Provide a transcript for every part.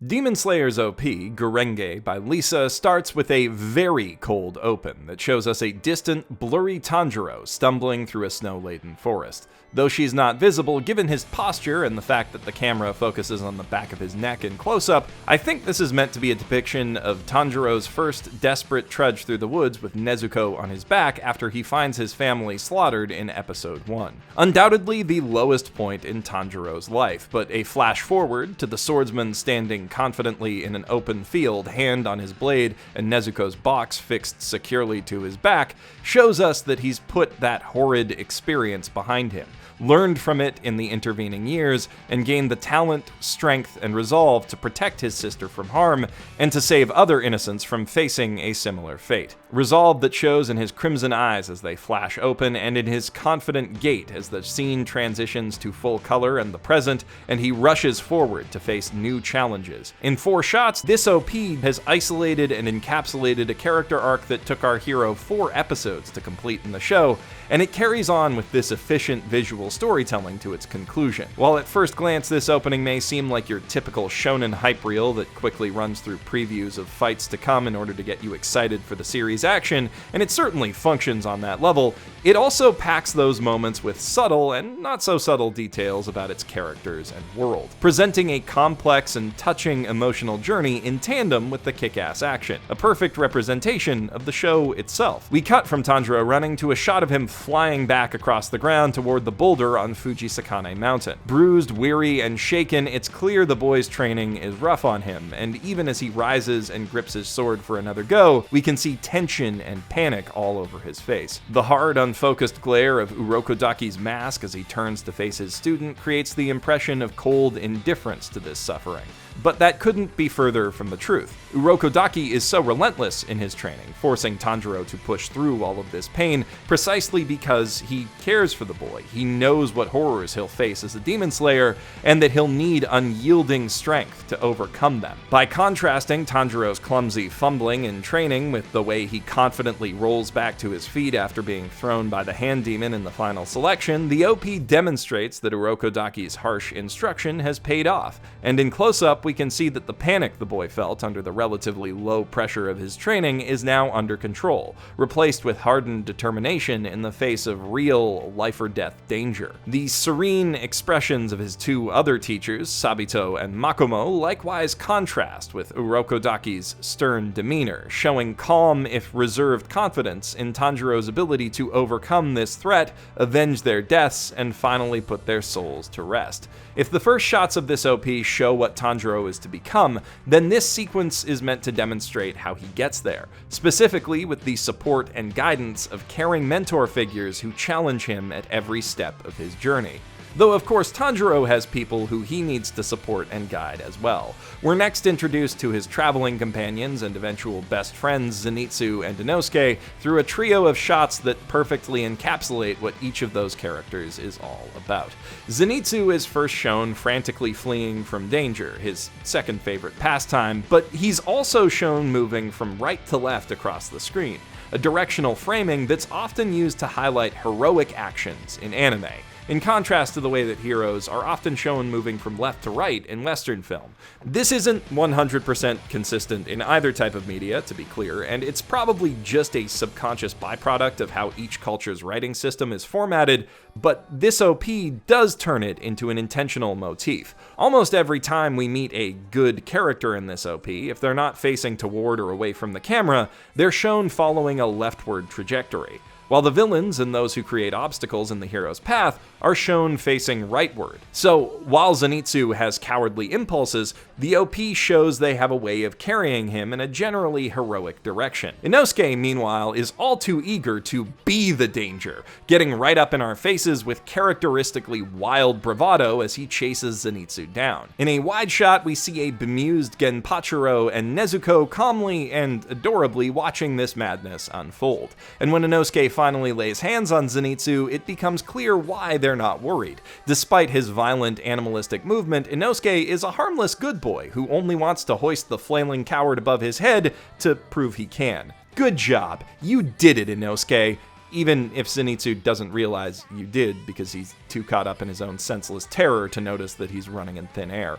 Demon Slayer's OP, Gurenge by Lisa, starts with a very cold open that shows us a distant, blurry Tanjiro stumbling through a snow-laden forest. Though she's not visible, given his posture and the fact that the camera focuses on the back of his neck in close-up, I think this is meant to be a depiction of Tanjiro's first desperate trudge through the woods with Nezuko on his back after he finds his family slaughtered in episode 1. Undoubtedly the lowest point in Tanjiro's life, but a flash forward to the swordsman standing confidently in an open field, hand on his blade and Nezuko's box fixed securely to his back, shows us that he's put that horrid experience behind him, learned from it in the intervening years, and gained the talent, strength, and resolve to protect his sister from harm, and to save other innocents from facing a similar fate. Resolve that shows in his crimson eyes as they flash open, and in his confident gait as the scene transitions to full color and the present, and he rushes forward to face new challenges. In 4 shots, this OP has isolated and encapsulated a character arc that took our hero 4 episodes to complete in the show, and it carries on with this efficient visual storytelling to its conclusion. While at first glance this opening may seem like your typical shonen hype reel that quickly runs through previews of fights to come in order to get you excited for the series action, and it certainly functions on that level, it also packs those moments with subtle and not so subtle details about its characters and world, presenting a complex and touching emotional journey in tandem with the kick-ass action, a perfect representation of the show itself. We cut from Tanjiro running to a shot of him flying back across the ground toward the boulder on Fujisakane Mountain. Bruised, weary, and shaken, it's clear the boy's training is rough on him, and even as he rises and grips his sword for another go, we can see tension and panic all over his face. The hard, unfocused glare of Urokodaki's mask as he turns to face his student creates the impression of cold indifference to this suffering. But that couldn't be further from the truth. Urokodaki is so relentless in his training, forcing Tanjiro to push through all of this pain precisely because he cares for the boy. He knows what horrors he'll face as a demon slayer, and that he'll need unyielding strength to overcome them. By contrasting Tanjiro's clumsy fumbling in training with the way he confidently rolls back to his feet after being thrown by the hand demon in the final selection, the OP demonstrates that Urokodaki's harsh instruction has paid off, and in close-up we can see that the panic the boy felt under the relatively low pressure of his training is now under control, replaced with hardened determination in the face of real life-or-death danger. The serene expressions of his 2 other teachers, Sabito and Makomo, likewise contrast with Urokodaki's stern demeanor, showing calm if reserved confidence in Tanjiro's ability to overcome this threat, avenge their deaths, and finally put their souls to rest. If the first shots of this OP show what Tanjiro is to become, then this sequence is meant to demonstrate how he gets there, specifically with the support and guidance of caring mentor figures who challenge him at every step of his journey. Though of course Tanjiro has people who he needs to support and guide as well. We're next introduced to his traveling companions and eventual best friends Zenitsu and Inosuke through a trio of shots that perfectly encapsulate what each of those characters is all about. Zenitsu is first shown frantically fleeing from danger, his second favorite pastime, but he's also shown moving from right to left across the screen, a directional framing that's often used to highlight heroic actions in anime, in contrast to the way that heroes are often shown moving from left to right in Western film. This isn't 100% consistent in either type of media, to be clear, and it's probably just a subconscious byproduct of how each culture's writing system is formatted, but this OP does turn it into an intentional motif. Almost every time we meet a good character in this OP, if they're not facing toward or away from the camera, they're shown following a leftward trajectory, while the villains and those who create obstacles in the hero's path are shown facing rightward. So, while Zenitsu has cowardly impulses, the OP shows they have a way of carrying him in a generally heroic direction. Inosuke, meanwhile, is all too eager to be the danger, getting right up in our faces with characteristically wild bravado as he chases Zenitsu down. In a wide shot, we see a bemused Genpachiro and Nezuko calmly and adorably watching this madness unfold. And when Inosuke finally lays hands on Zenitsu, it becomes clear why they're not worried. Despite his violent, animalistic movement, Inosuke is a harmless good boy who only wants to hoist the flailing coward above his head to prove he can. Good job. You did it, Inosuke. Even if Zenitsu doesn't realize you did because he's too caught up in his own senseless terror to notice that he's running in thin air.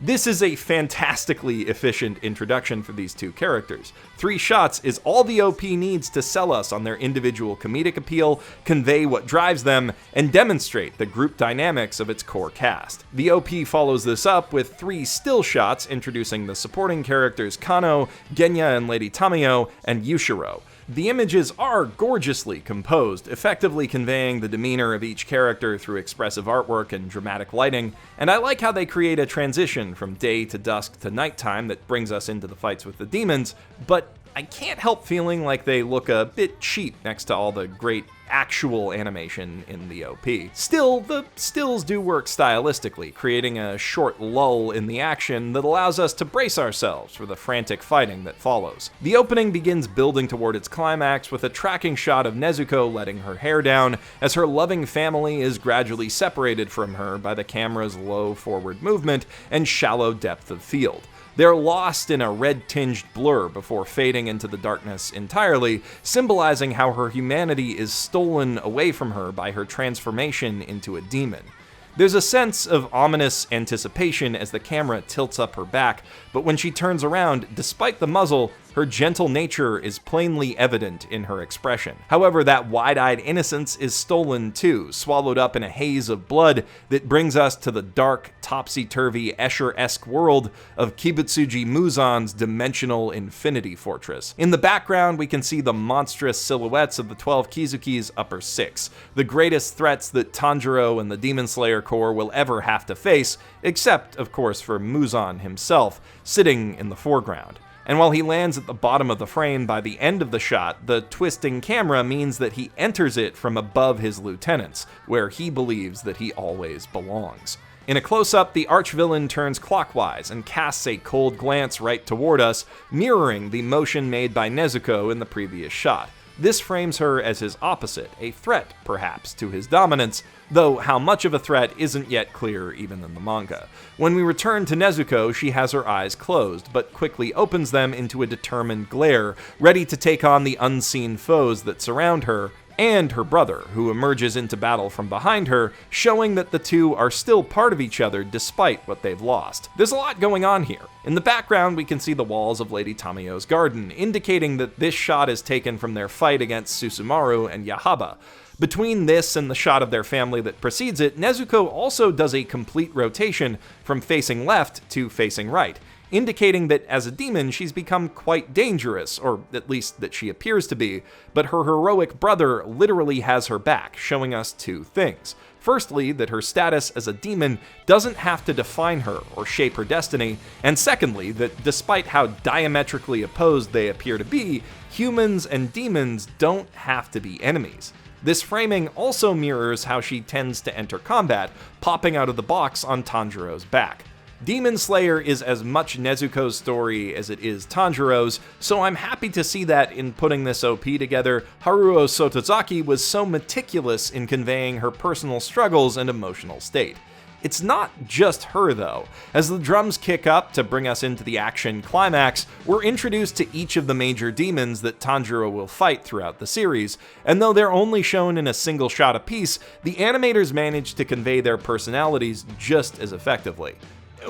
This is a fantastically efficient introduction for these two characters. 3 shots is all the OP needs to sell us on their individual comedic appeal, convey what drives them, and demonstrate the group dynamics of its core cast. The OP follows this up with 3 still shots introducing the supporting characters Kano, Genya and Lady Tamayo, and Yushiro. The images are gorgeously composed, effectively conveying the demeanor of each character through expressive artwork and dramatic lighting, and I like how they create a transition from day to dusk to nighttime that brings us into the fights with the demons, but I can't help feeling like they look a bit cheap next to all the great actual animation in the OP. Still, the stills do work stylistically, creating a short lull in the action that allows us to brace ourselves for the frantic fighting that follows. The opening begins building toward its climax with a tracking shot of Nezuko letting her hair down as her loving family is gradually separated from her by the camera's low forward movement and shallow depth of field. They're lost in a red-tinged blur before fading into the darkness entirely, symbolizing how her humanity is stolen away from her by her transformation into a demon. There's a sense of ominous anticipation as the camera tilts up her back, but when she turns around, despite the muzzle, her gentle nature is plainly evident in her expression. However, that wide-eyed innocence is stolen too, swallowed up in a haze of blood that brings us to the dark, topsy-turvy, Escher-esque world of Kibutsuji Muzan's dimensional infinity fortress. In the background, we can see the monstrous silhouettes of the 12 Kizuki's upper 6, the greatest threats that Tanjiro and the Demon Slayer Corps will ever have to face, except, of course, for Muzan himself, sitting in the foreground. And while he lands at the bottom of the frame by the end of the shot, the twisting camera means that he enters it from above his lieutenants, where he believes that he always belongs. In a close-up, the arch-villain turns clockwise and casts a cold glance right toward us, mirroring the motion made by Nezuko in the previous shot. This frames her as his opposite, a threat, perhaps, to his dominance, though how much of a threat isn't yet clear even in the manga. When we return to Nezuko, she has her eyes closed, but quickly opens them into a determined glare, ready to take on the unseen foes that surround her, and her brother, who emerges into battle from behind her, showing that the two are still part of each other despite what they've lost. There's a lot going on here. In the background, we can see the walls of Lady Tamayo's garden, indicating that this shot is taken from their fight against Susumaru and Yaiba. Between this and the shot of their family that precedes it, Nezuko also does a complete rotation from facing left to facing right, indicating that as a demon she's become quite dangerous, or at least that she appears to be, but her heroic brother literally has her back, showing us 2 things. Firstly, that her status as a demon doesn't have to define her or shape her destiny, and secondly, that despite how diametrically opposed they appear to be, humans and demons don't have to be enemies. This framing also mirrors how she tends to enter combat, popping out of the box on Tanjiro's back. Demon Slayer is as much Nezuko's story as it is Tanjiro's, so I'm happy to see that in putting this OP together, Haruo Sotozaki was so meticulous in conveying her personal struggles and emotional state. It's not just her, though. As the drums kick up to bring us into the action climax, we're introduced to each of the major demons that Tanjiro will fight throughout the series, and though they're only shown in a single shot apiece, the animators manage to convey their personalities just as effectively.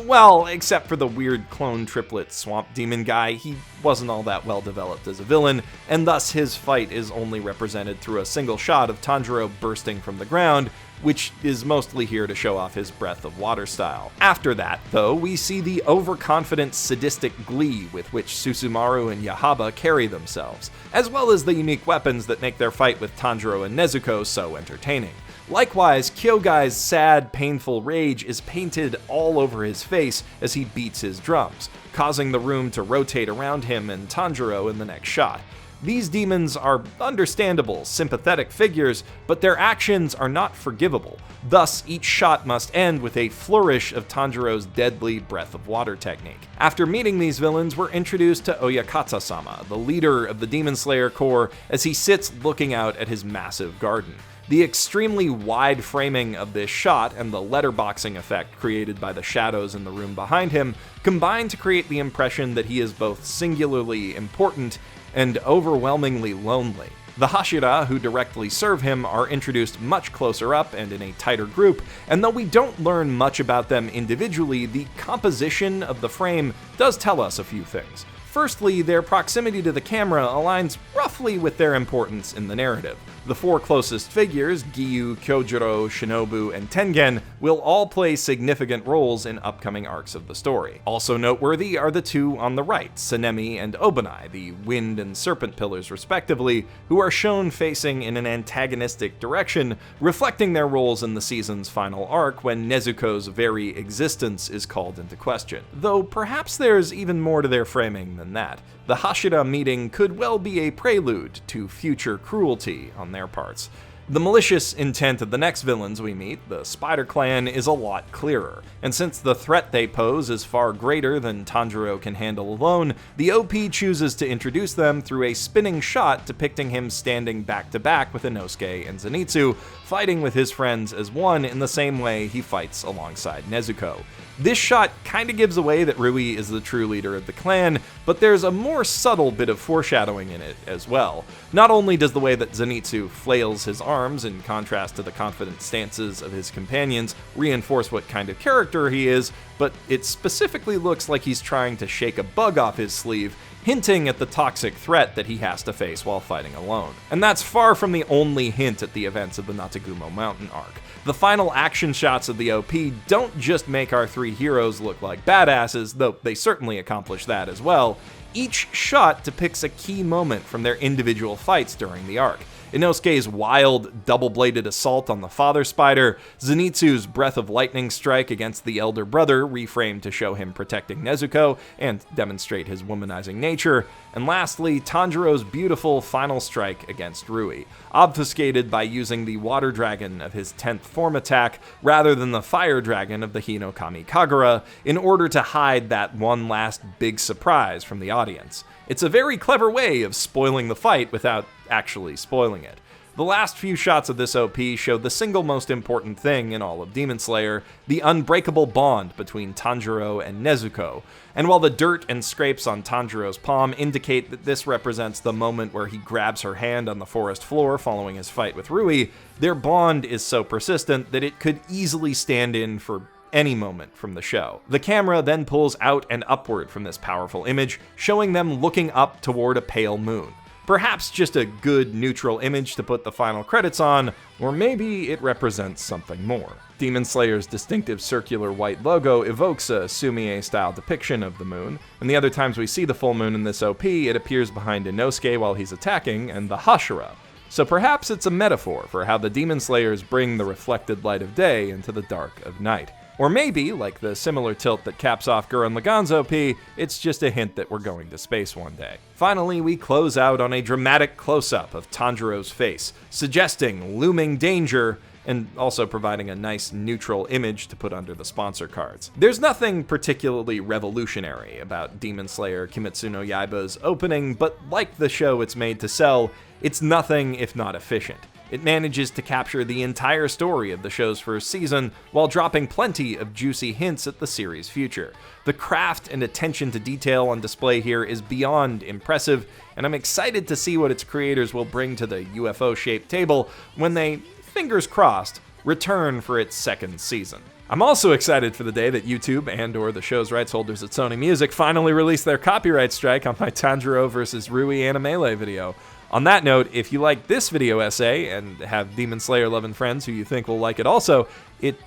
Well, except for the weird clone triplet swamp demon guy, he wasn't all that well developed as a villain, and thus his fight is only represented through a single shot of Tanjiro bursting from the ground, which is mostly here to show off his breath of water style. After that, though, we see the overconfident, sadistic glee with which Susumaru and Yaiba carry themselves, as well as the unique weapons that make their fight with Tanjiro and Nezuko so entertaining. Likewise, Kyogai's sad, painful rage is painted all over his face as he beats his drums, causing the room to rotate around him and Tanjiro in the next shot. These demons are understandable, sympathetic figures, but their actions are not forgivable. Thus, each shot must end with a flourish of Tanjiro's deadly breath of water technique. After meeting these villains, we're introduced to Oyakata-sama, the leader of the Demon Slayer Corps, as he sits looking out at his massive garden. The extremely wide framing of this shot and the letterboxing effect created by the shadows in the room behind him combine to create the impression that he is both singularly important and overwhelmingly lonely. The Hashira, who directly serve him, are introduced much closer up and in a tighter group, and though we don't learn much about them individually, the composition of the frame does tell us a few things. Firstly, their proximity to the camera aligns roughly with their importance in the narrative. The four closest figures, Giyu, Kyojuro, Shinobu, and Tengen, will all play significant roles in upcoming arcs of the story. Also noteworthy are the two on the right, Sanemi and Obanai, the Wind and Serpent Pillars respectively, who are shown facing in an antagonistic direction, reflecting their roles in the season's final arc when Nezuko's very existence is called into question. Though perhaps there's even more to their framing than that. The Hashira meeting could well be a prelude to future cruelty on their parts. The malicious intent of the next villains we meet, the Spider Clan, is a lot clearer, and since the threat they pose is far greater than Tanjiro can handle alone, the OP chooses to introduce them through a spinning shot depicting him standing back to back with Inosuke and Zenitsu, fighting with his friends as one in the same way he fights alongside Nezuko. This shot kinda gives away that Rui is the true leader of the clan, but there's a more subtle bit of foreshadowing in it as well. Not only does the way that Zenitsu flails his arms, in contrast to the confident stances of his companions, reinforce what kind of character he is, but it specifically looks like he's trying to shake a bug off his sleeve, hinting at the toxic threat that he has to face while fighting alone. And that's far from the only hint at the events of the Natagumo Mountain arc. The final action shots of the OP don't just make our three heroes look like badasses, though they certainly accomplish that as well. Each shot depicts a key moment from their individual fights during the arc. Inosuke's wild, double-bladed assault on the father spider, Zenitsu's breath of lightning strike against the elder brother, reframed to show him protecting Nezuko and demonstrate his womanizing nature, and lastly, Tanjiro's beautiful final strike against Rui, obfuscated by using the water dragon of his 10th form attack rather than the fire dragon of the Hinokami Kagura, in order to hide that one last big surprise from the audience. It's a very clever way of spoiling the fight without actually spoiling it. The last few shots of this OP show the single most important thing in all of Demon Slayer, the unbreakable bond between Tanjiro and Nezuko. And while the dirt and scrapes on Tanjiro's palm indicate that this represents the moment where he grabs her hand on the forest floor following his fight with Rui, their bond is so persistent that it could easily stand in for any moment from the show. The camera then pulls out and upward from this powerful image, showing them looking up toward a pale moon. Perhaps just a good neutral image to put the final credits on, or maybe it represents something more. Demon Slayer's distinctive circular white logo evokes a Sumie-style depiction of the moon, and the other times we see the full moon in this OP, it appears behind Inosuke while he's attacking, and the Hashira. So perhaps it's a metaphor for how the Demon Slayers bring the reflected light of day into the dark of night. Or maybe, like the similar tilt that caps off Gurren Lagann's OP, it's just a hint that we're going to space one day. Finally, we close out on a dramatic close-up of Tanjiro's face, suggesting looming danger, and also providing a nice neutral image to put under the sponsor cards. There's nothing particularly revolutionary about Demon Slayer Kimetsu no Yaiba's opening, but like the show it's made to sell, it's nothing if not efficient. It manages to capture the entire story of the show's first season while dropping plenty of juicy hints at the series' future. The craft and attention to detail on display here is beyond impressive, and I'm excited to see what its creators will bring to the UFO-shaped table when they, fingers crossed, return for its second season. I'm also excited for the day that YouTube and/or the show's rights holders at Sony Music finally release their copyright strike on my Tanjiro vs. Rui Animele video. On that note, if you like this video essay and have Demon Slayer-loving friends who you think will like it also, it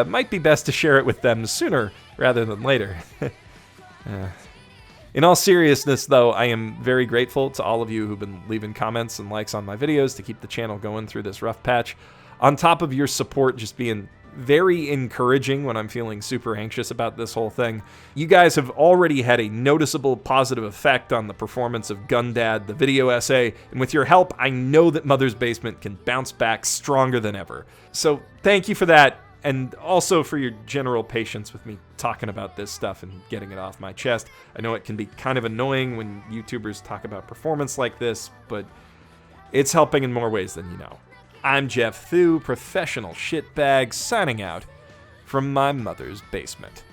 might be best to share it with them sooner rather than later. In all seriousness, though, I am very grateful to all of you who've been leaving comments and likes on my videos to keep the channel going through this rough patch. On top of your support just being very encouraging when I'm feeling super anxious about this whole thing. You guys have already had a noticeable positive effect on the performance of Gundad, the video essay, and with your help, I know that Mother's Basement can bounce back stronger than ever. So thank you for that, and also for your general patience with me talking about this stuff and getting it off my chest. I know it can be kind of annoying when YouTubers talk about performance like this, but it's helping in more ways than you know. I'm Geoff Thew, professional shitbag, signing out from my mother's basement.